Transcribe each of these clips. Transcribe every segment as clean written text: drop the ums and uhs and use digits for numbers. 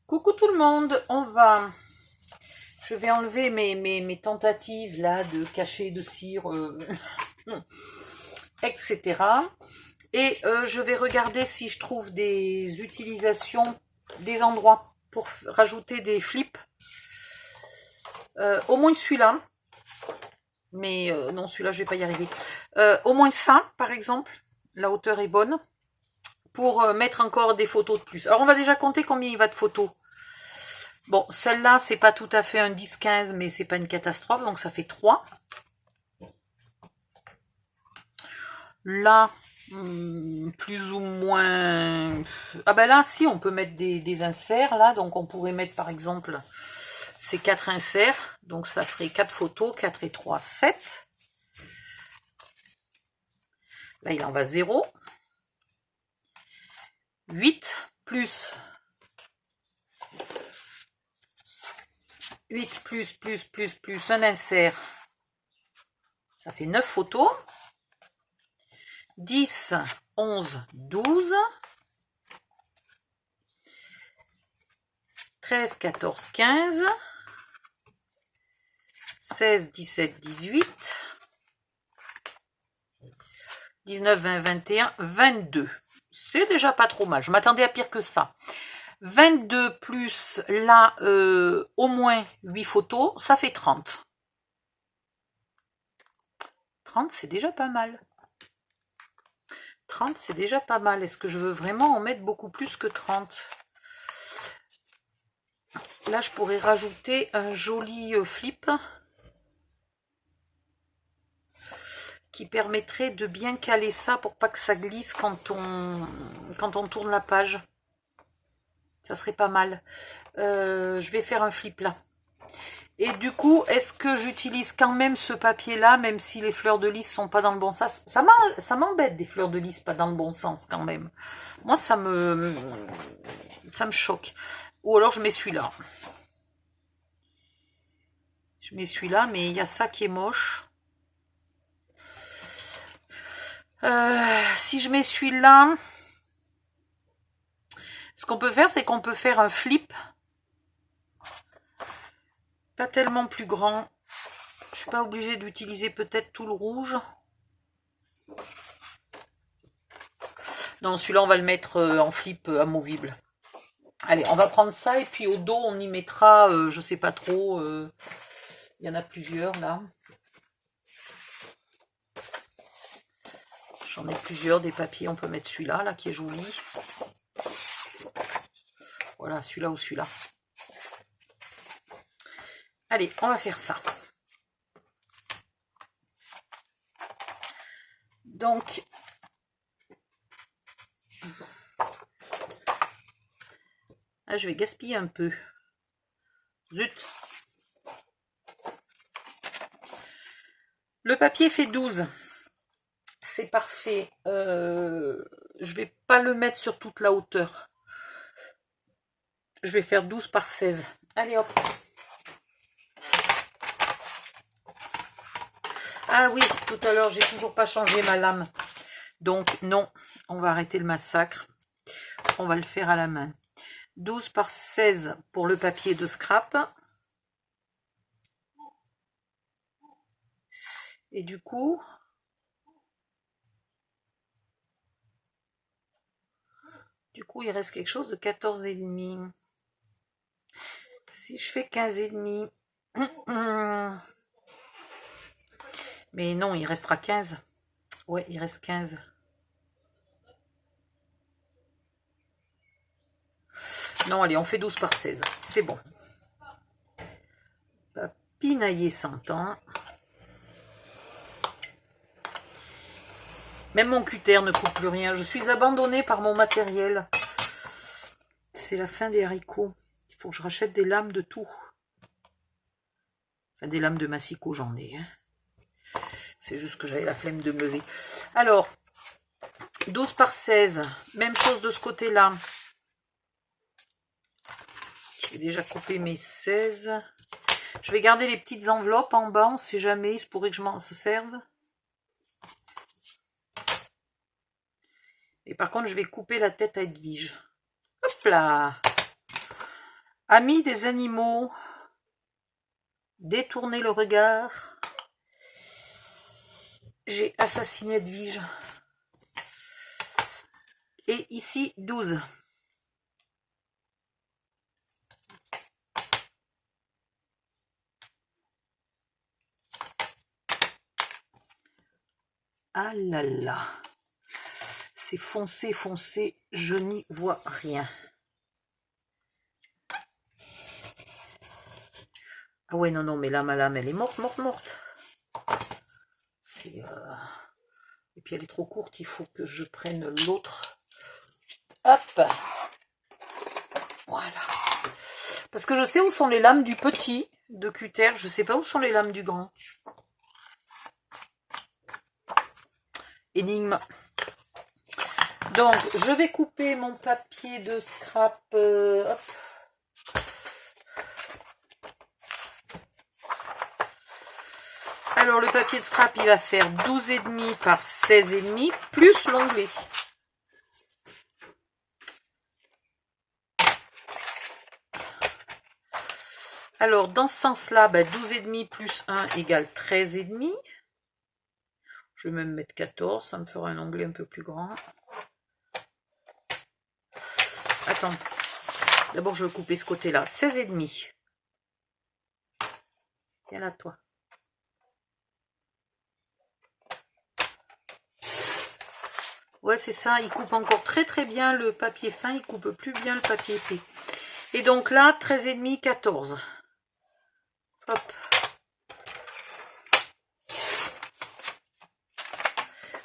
Coucou tout le monde, je vais enlever mes tentatives là de cacher de cire, etc. Et je vais regarder si je trouve des utilisations, des endroits pour rajouter des flips. Au moins celui-là, mais non, celui-là je vais pas y arriver. Au moins ça, par exemple, la hauteur est bonne, pour mettre encore des photos de plus. Alors on va déjà compter combien il va de photos. Bon, celle-là, c'est pas tout à fait un 10-15, mais c'est pas une catastrophe, donc ça fait 3. Là, plus ou moins... Ah ben là, si, on peut mettre des inserts, là, donc on pourrait mettre, par exemple, ces 4 inserts, donc ça ferait 4 photos, 4 et 3, 7. Là, il en va 0. 8 plus 8 plus un insert, ça fait 9 photos. 10, 11, 12, 13, 14, 15, 16, 17, 18, 19, 20, 21, 22. C'est déjà pas trop mal, je m'attendais à pire que ça. 22 plus là, au moins 8 photos, ça fait 30. 30, c'est déjà pas mal. 30, c'est déjà pas mal. Est-ce que je veux vraiment en mettre beaucoup plus que 30? Là, je pourrais rajouter un joli flip qui permettrait de bien caler ça pour pas que ça glisse quand on tourne la page. Ça serait pas mal. Je vais faire un flip là. Et du coup, est-ce que j'utilise quand même ce papier-là, même si les fleurs de lys sont pas dans le bon sens? Ça m'embête des fleurs de lys pas dans le bon sens quand même. Moi, ça me choque. Ou alors je mets celui-là. Je mets celui-là, mais il y a ça qui est moche. Si je mets celui-là, ce qu'on peut faire, c'est qu'on peut faire un flip. Pas tellement plus grand. Je suis pas obligée d'utiliser peut-être tout le rouge. Non, celui-là, on va le mettre en flip amovible. Allez, on va prendre ça et puis au dos, on y mettra, je sais pas trop, il y en a plusieurs là. J'en ai plusieurs, des papiers, on peut mettre celui-là, là, qui est joli. Voilà, celui-là ou celui-là. Allez, on va faire ça. Donc, là, je vais gaspiller un peu. Zut. Le papier fait 12. C'est parfait. Je vais pas le mettre sur toute la hauteur. Je vais faire 12 par 16. Allez, hop. Ah oui, tout à l'heure, j'ai toujours pas changé ma lame. Donc, non, on va arrêter le massacre. On va le faire à la main. 12 par 16 pour le papier de scrap. Et du coup, il reste quelque chose de 14,5. Si je fais 15,5. Mais non, il restera 15. Ouais, il reste 15. Non, allez, on fait 12 par 16. C'est bon. Pinailler 100 ans. Même mon cutter ne coupe plus rien. Je suis abandonnée par mon matériel. C'est la fin des haricots. Il faut que je rachète des lames de tout. Enfin, des lames de massicot, j'en ai. C'est juste que j'avais la flemme de me lever. Alors, 12 par 16. Même chose de ce côté-là. J'ai déjà coupé mes 16. Je vais garder les petites enveloppes en bas. On ne sait jamais, il se pourrait que je m'en serve. Et par contre, je vais couper la tête à Edwige. Hop là. Amis des animaux, détournez le regard. J'ai assassiné Edwige. Et ici, 12. Ah là là. C'est foncé, foncé. Je n'y vois rien. Ah ouais, non, non, mais là, ma lame, elle est morte, morte, morte. Et puis, elle est trop courte. Il faut que je prenne l'autre. Hop. Voilà. Parce que je sais où sont les lames du petit de cutter. Je sais pas où sont les lames du grand. Énigme. Donc, je vais couper mon papier de scrap. Hop. Alors, le papier de scrap, il va faire 12,5 par 16,5 plus l'onglet. Alors, dans ce sens-là, 12,5 plus 1 égale 13,5. Je vais même mettre 14, ça me fera un onglet un peu plus grand. Attends. D'abord, je vais couper ce côté-là. 16,5. Viens là, toi. Ouais, c'est ça. Il coupe encore très très bien le papier fin. Il coupe plus bien le papier épais. Et donc là, 13,5, 14. Hop.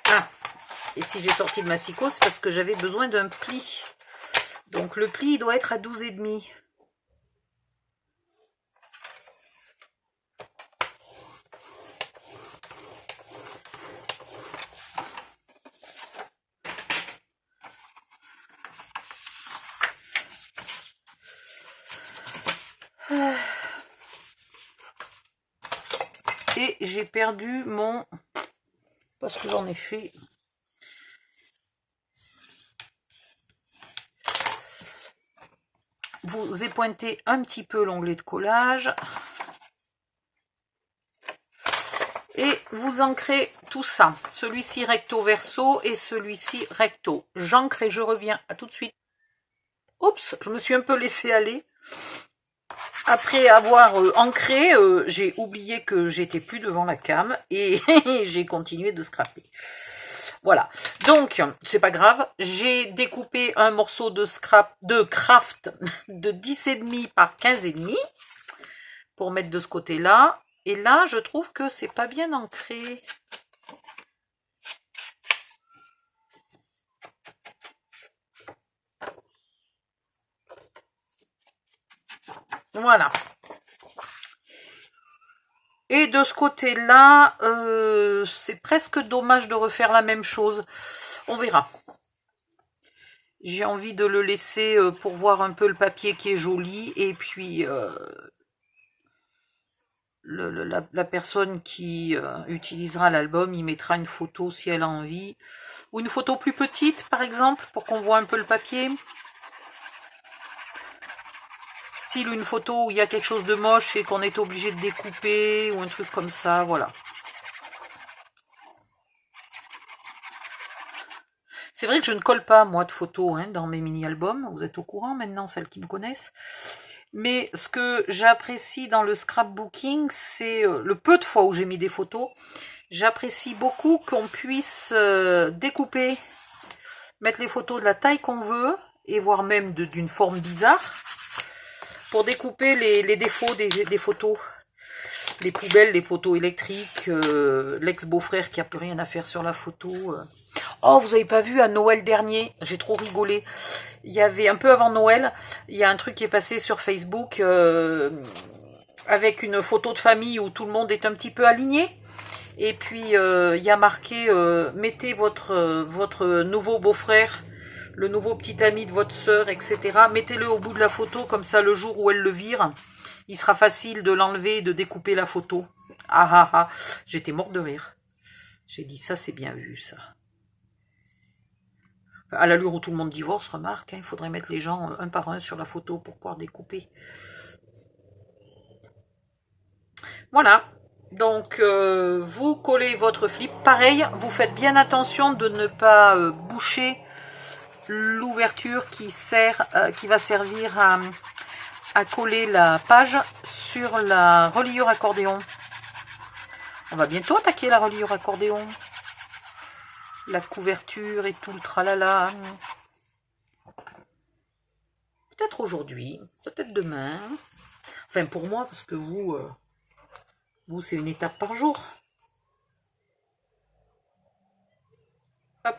Ah. Et si j'ai sorti le massicot, c'est parce que j'avais besoin d'un pli. Donc le pli, il doit être à 12,5. Et j'ai perdu mon... Parce que j'en ai fait... Vous épointez un petit peu l'onglet de collage. Et vous ancrez tout ça. Celui-ci recto verso et celui-ci recto. J'ancre et je reviens. À tout de suite. Oups, je me suis un peu laissé aller. Après avoir ancré, j'ai oublié que j'étais plus devant la cam et j'ai continué de scraper. Voilà, donc c'est pas grave, j'ai découpé un morceau de scrap de craft de 10,5 par 15,5 pour mettre de ce côté-là. Et là, je trouve que c'est pas bien ancré. Voilà. Et de ce côté-là, c'est presque dommage de refaire la même chose. On verra. J'ai envie de le laisser pour voir un peu le papier qui est joli. Et puis, la personne qui utilisera l'album, il mettra une photo si elle a envie. Ou une photo plus petite, par exemple, pour qu'on voit un peu le papier. Style une photo où il y a quelque chose de moche et qu'on est obligé de découper, ou un truc comme ça, voilà. C'est vrai que je ne colle pas, moi, de photos dans mes mini-albums. Vous êtes au courant maintenant, celles qui me connaissent. Mais ce que j'apprécie dans le scrapbooking, c'est le peu de fois où j'ai mis des photos. J'apprécie beaucoup qu'on puisse découper, mettre les photos de la taille qu'on veut, et voire même d'une forme bizarre, pour découper les défauts des photos. Les poubelles, les poteaux électriques, l'ex-beau-frère qui a plus rien à faire sur la photo. Oh, vous avez pas vu à Noël dernier, j'ai trop rigolé. Il y avait un peu avant Noël, il y a un truc qui est passé sur Facebook avec une photo de famille où tout le monde est un petit peu aligné. Et puis il y a marqué mettez votre nouveau beau-frère, le nouveau petit ami de votre sœur, etc. Mettez-le au bout de la photo, comme ça le jour où elle le vire, il sera facile de l'enlever et de découper la photo. Ah ah ah, j'étais morte de rire. J'ai dit ça, c'est bien vu ça. À l'allure où tout le monde divorce, remarque, hein, il faudrait mettre les gens un par un sur la photo pour pouvoir découper. Voilà. Donc, vous collez votre flip. Pareil, vous faites bien attention de ne pas boucher l'ouverture qui va servir à coller la page sur la reliure accordéon. On va bientôt attaquer la reliure accordéon. La couverture et tout le tralala. Peut-être aujourd'hui, peut-être demain. Enfin, pour moi, parce que vous c'est une étape par jour. Hop.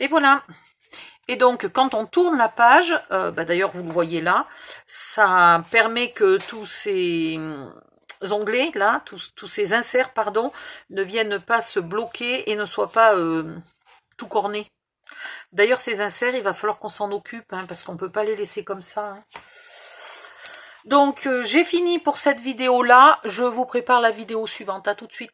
Et voilà. Et donc, quand on tourne la page, d'ailleurs, vous le voyez là, ça permet que tous ces onglets, là, tous ces inserts, pardon, ne viennent pas se bloquer et ne soient pas tout cornés. D'ailleurs, ces inserts, il va falloir qu'on s'en occupe, hein, parce qu'on ne peut pas les laisser comme ça. Hein. Donc, j'ai fini pour cette vidéo-là. Je vous prépare la vidéo suivante. À tout de suite.